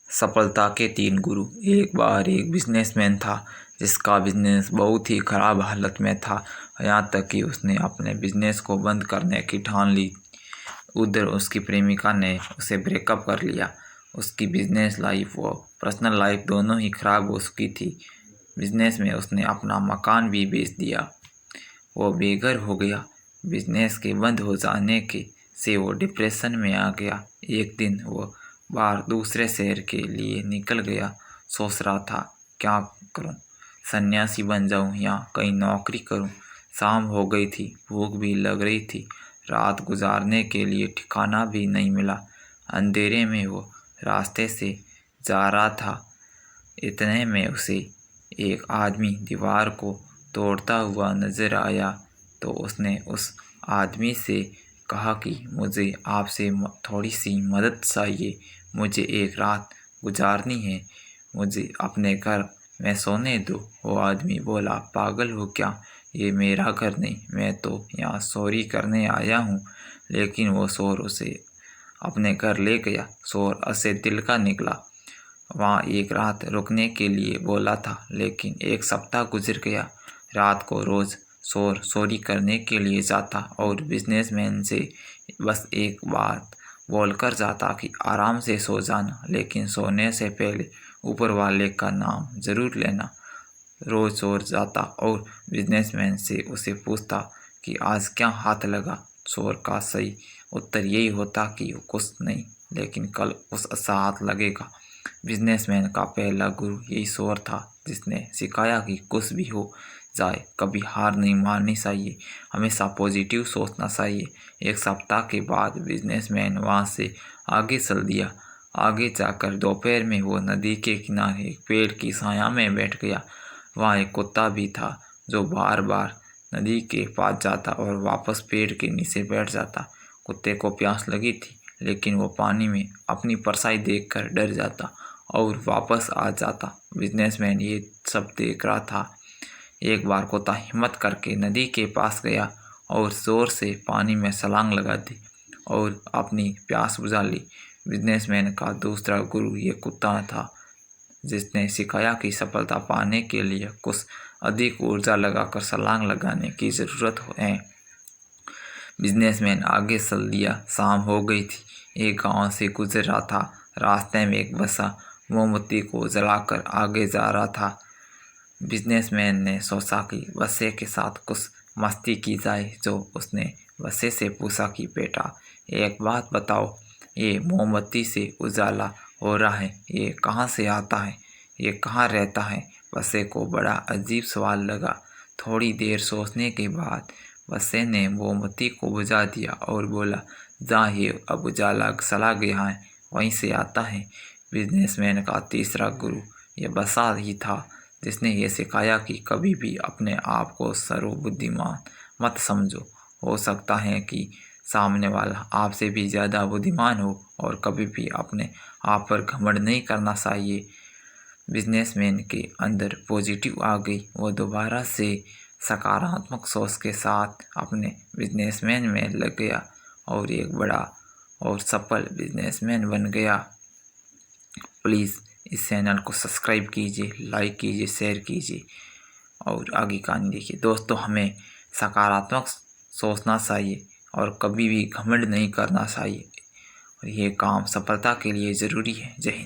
सफलता के 3 गुरु। एक बार एक बिजनेसमैन था जिसका बिजनेस बहुत ही खराब हालत में था, यहाँ तक कि उसने अपने बिजनेस को बंद करने की ठान ली। उधर उसकी प्रेमिका ने उसे ब्रेकअप कर लिया। उसकी बिजनेस लाइफ व पर्सनल लाइफ दोनों ही खराब हो चुकी थी। बिजनेस में उसने अपना मकान भी बेच दिया। वो बेघर हो गया। बिजनेस के बंद हो जाने के से वो डिप्रेशन में आ गया। एक दिन वो बाहर दूसरे शहर के लिए निकल गया। सोच रहा था क्या करूं, सन्यासी बन जाऊं या कहीं नौकरी करूं। शाम हो गई थी, भूख भी लग रही थी। रात गुजारने के लिए ठिकाना भी नहीं मिला। अंधेरे में वो रास्ते से जा रहा था। इतने में उसे एक आदमी दीवार को तोड़ता हुआ नजर आया, तो उसने उस आदमी से कहा कि मुझे आपसे थोड़ी सी मदद चाहिए। मुझे एक रात गुजारनी है, मुझे अपने घर में सोने दो। वो आदमी बोला, पागल हो क्या, ये मेरा घर नहीं, मैं तो यहाँ चोरी करने आया हूँ। लेकिन वो चोर उसे अपने घर ले गया। चोर उसे दिल का निकला। वहाँ एक रात रुकने के लिए बोला था, लेकिन एक सप्ताह गुजर गया। रात को रोज़ चोर चोरी करने के लिए जाता और बिजनेसमैन से बस एक बात बोलकर जाता कि आराम से सो जाना, लेकिन सोने से पहले ऊपर वाले का नाम ज़रूर लेना। रोज़ चोर जाता और बिजनेसमैन से उसे पूछता कि आज क्या हाथ लगा। चोर का सही उत्तर यही होता कि कुछ नहीं, लेकिन कल उस अच्छा हाथ लगेगा। बिजनेसमैन का पहला गुरु यही चोर था, जिसने सिखाया कि कुछ भी हो जाए कभी हार नहीं माननी चाहिए, हमेशा पॉजिटिव सोचना चाहिए। एक सप्ताह के बाद बिजनेसमैन वहाँ से आगे चल दिया। आगे जाकर दोपहर में वो नदी के किनारे एक पेड़ की छाया में बैठ गया। वहाँ एक कुत्ता भी था जो बार बार नदी के पास जाता और वापस पेड़ के नीचे बैठ जाता। कुत्ते को प्यास लगी थी, लेकिन वो पानी में अपनी परछाई देखकर डर जाता और वापस आ जाता। बिजनेसमैन ये सब देख रहा था। एक बार कुत्ता हिम्मत करके नदी के पास गया और जोर से पानी में छलांग लगा दी और अपनी प्यास बुझा ली। बिजनेसमैन का दूसरा गुरु ये कुत्ता था, जिसने सिखाया कि सफलता पाने के लिए कुछ अधिक ऊर्जा लगाकर छलांग लगाने की ज़रूरत है। बिजनेसमैन आगे चल दिया। शाम हो गई थी। एक गांव से गुजर रहा था। रास्ते में एक बच्चा मोमबत्ती को जलाकर आगे जा रहा था। बिजनेसमैन ने सोचा कि बच्चे के साथ कुछ मस्ती की जाए, जो उसने बच्चे से पूछा कि बेटा, एक बात बताओ, ये मोमबत्ती से उजाला हो रहा है, ये कहाँ से आता है, ये कहाँ रहता है। बच्चे को बड़ा अजीब सवाल लगा। थोड़ी देर सोचने के बाद बच्चे ने मोमबत्ती को बुझा दिया और बोला, जहाँ ये अब उजाला चला गया है वहीं से आता है। बिजनेसमैन का तीसरा गुरु ये बच्चा ही था, जिसने ये सिखाया कि कभी भी अपने आप को सर्वबुद्धिमान मत समझो। हो सकता है कि सामने वाला आपसे भी ज़्यादा बुद्धिमान हो, और कभी भी अपने आप पर घमंड नहीं करना चाहिए। बिजनेसमैन के अंदर पॉजिटिव आ गई। वो दोबारा से सकारात्मक सोच के साथ अपने बिजनेसमैन में लग गया और एक बड़ा और सफल बिजनेसमैन बन गया। प्लीज़ इस चैनल को सब्सक्राइब कीजिए, लाइक कीजिए, शेयर कीजिए और आगे कहानी देखिए। दोस्तों, हमें सकारात्मक सोचना चाहिए और कभी भी घमंड नहीं करना चाहिए, और ये काम सफलता के लिए ज़रूरी है। जय हिंद।